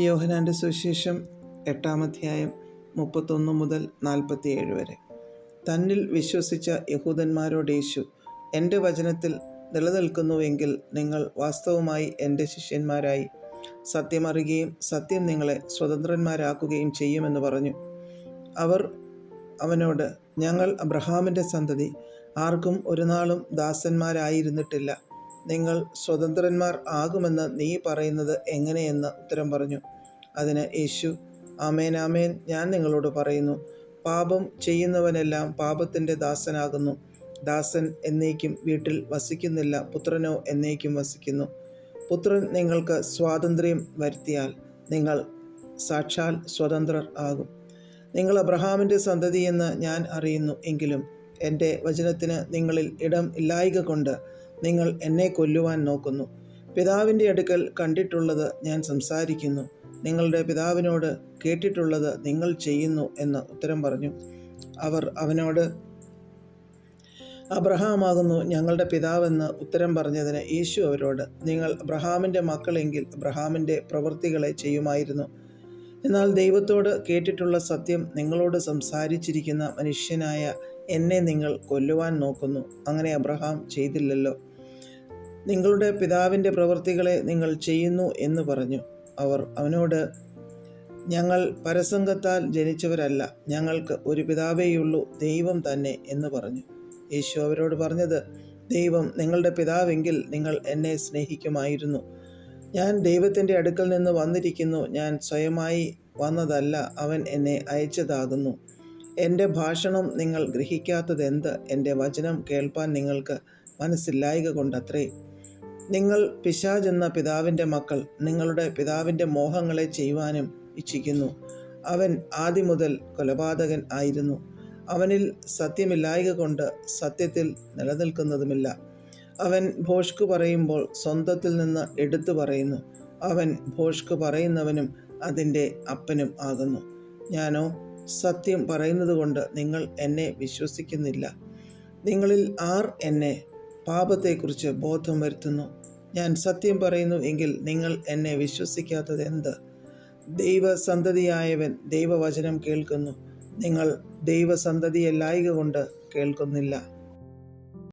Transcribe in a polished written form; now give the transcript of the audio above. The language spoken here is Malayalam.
യോഹന്നാൻ്റെ സുവിശേഷം 8-ാം അധ്യായം 31 മുതൽ 47 വരെ. തന്നിൽ വിശ്വസിച്ച യഹൂദന്മാരോട് യേശു, എൻ്റെ വചനത്തിൽ നിലനിൽക്കുന്നുവെങ്കിൽ നിങ്ങൾ വാസ്തവമായി എൻ്റെ ശിഷ്യന്മാരായി സത്യമറിയുകയും സത്യം നിങ്ങളെ സ്വതന്ത്രന്മാരാക്കുകയും ചെയ്യുമെന്ന് പറഞ്ഞു. അവർ അവനോട്, ഞങ്ങൾ അബ്രഹാമിൻ്റെ സന്തതി, ആർക്കും ഒരു നാളും ദാസന്മാരായിരുന്നിട്ടില്ല. നിങ്ങൾ സ്വതന്ത്രന്മാർ ആകുമെന്ന് നീ പറയുന്നത് എങ്ങനെയെന്ന് ഉത്തരം പറഞ്ഞു. അതിന് യേശു, ആമേൻ ആമേൻ, ഞാൻ നിങ്ങളോട് പറയുന്നു, പാപം ചെയ്യുന്നവനെല്ലാം പാപത്തിൻ്റെ ദാസനാകുന്നു. ദാസൻ എന്നേക്കും വീട്ടിൽ വസിക്കുന്നില്ല, പുത്രനോ എന്നേക്കും വസിക്കുന്നു. പുത്രൻ നിങ്ങൾക്ക് സ്വാതന്ത്ര്യം വരുത്തിയാൽ നിങ്ങൾ സാക്ഷാൽ സ്വതന്ത്രർ ആകും. നിങ്ങൾ അബ്രഹാമിൻ്റെ സന്തതിയെന്ന് ഞാൻ അറിയുന്നു, എങ്കിലും എൻ്റെ വചനത്തിന് നിങ്ങളിൽ ഇടം ഇല്ലായ്ക കൊണ്ട് നിങ്ങൾ എന്നെ കൊല്ലുവാൻ നോക്കുന്നു. പിതാവിൻ്റെ അടുക്കൽ കണ്ടിട്ടുള്ളത് ഞാൻ സംസാരിക്കുന്നു, നിങ്ങളുടെ പിതാവിനോട് കേട്ടിട്ടുള്ളത് നിങ്ങൾ ചെയ്യുന്നു എന്ന് ഉത്തരം പറഞ്ഞു. അവർ അവനോട്, അബ്രഹാമാകുന്നു ഞങ്ങളുടെ പിതാവെന്ന് ഉത്തരം പറഞ്ഞതിന് യേശു അവരോട്, നിങ്ങൾ അബ്രഹാമിൻ്റെ മക്കളെങ്കിൽ അബ്രഹാമിൻ്റെ പ്രവൃത്തികളെ ചെയ്യുമായിരുന്നു. എന്നാൽ ദൈവത്തോട് കേട്ടിട്ടുള്ള സത്യം നിങ്ങളോട് സംസാരിച്ചിരിക്കുന്ന മനുഷ്യനായ എന്നെ നിങ്ങൾ കൊല്ലുവാൻ നോക്കുന്നു. അങ്ങനെ അബ്രഹാം ചെയ്തില്ലല്ലോ. നിങ്ങളുടെ പിതാവിൻ്റെ പ്രവൃത്തികളെ നിങ്ങൾ ചെയ്യുന്നു എന്ന് പറഞ്ഞു. അവർ അവനോട്, ഞങ്ങൾ പരസംഗത്താൽ ജനിച്ചവരല്ല, ഞങ്ങൾക്ക് ഒരു പിതാവേയുള്ളൂ, ദൈവം തന്നെ എന്ന് പറഞ്ഞു. യേശു അവരോട് പറഞ്ഞത്, ദൈവം നിങ്ങളുടെ പിതാവെങ്കിൽ നിങ്ങൾ എന്നെ സ്നേഹിക്കുമായിരുന്നു. ഞാൻ ദൈവത്തിൻ്റെ അടുക്കൽ നിന്ന് വന്നിരിക്കുന്നു, ഞാൻ സ്വയമായി വന്നതല്ല, അവൻ എന്നെ അയച്ചതാകുന്നു. എൻ്റെ ഭാഷണം നിങ്ങൾ ഗ്രഹിക്കാത്തതെന്ത്? എൻ്റെ വചനം കേൾപ്പാൻ നിങ്ങൾക്ക് മനസ്സില്ലായ്ക കൊണ്ടത്രേ. നിങ്ങൾ പിശാചെന്ന പിതാവിൻ്റെ മക്കൾ, നിങ്ങളുടെ പിതാവിൻ്റെ മോഹങ്ങളെ ചെയ്യുവാനും ഇച്ഛിക്കുന്നു. അവൻ ആദ്യം മുതൽ കൊലപാതകൻ ആയിരുന്നു. അവനിൽ സത്യമില്ലായ്ക കൊണ്ട് സത്യത്തിൽ നിലനിൽക്കുന്നതുമില്ല. അവൻ ഭോഷ്ക് പറയുമ്പോൾ സ്വന്തത്തിൽ നിന്ന് എടുത്തു പറയുന്നു. അവൻ ഭോഷ്ക് പറയുന്നവനും അതിൻ്റെ അപ്പനും ആകുന്നു. ഞാനോ സത്യം പറയുന്നത് കൊണ്ട് നിങ്ങൾ എന്നെ വിശ്വസിക്കുന്നില്ല. നിങ്ങളിൽ ആർ എന്നെ പാപത്തെക്കുറിച്ച് ബോധം വരുത്തുന്നു? ഞാൻ സത്യം പറയുന്നു എങ്കിൽ നിങ്ങൾ എന്നെ വിശ്വസിക്കാത്തത് എന്ത്? ദൈവസന്തതിയായവൻ ദൈവവചനം കേൾക്കുന്നു, നിങ്ങൾ ദൈവസന്തതിയല്ലായ്ക കൊണ്ട് കേൾക്കുന്നില്ല.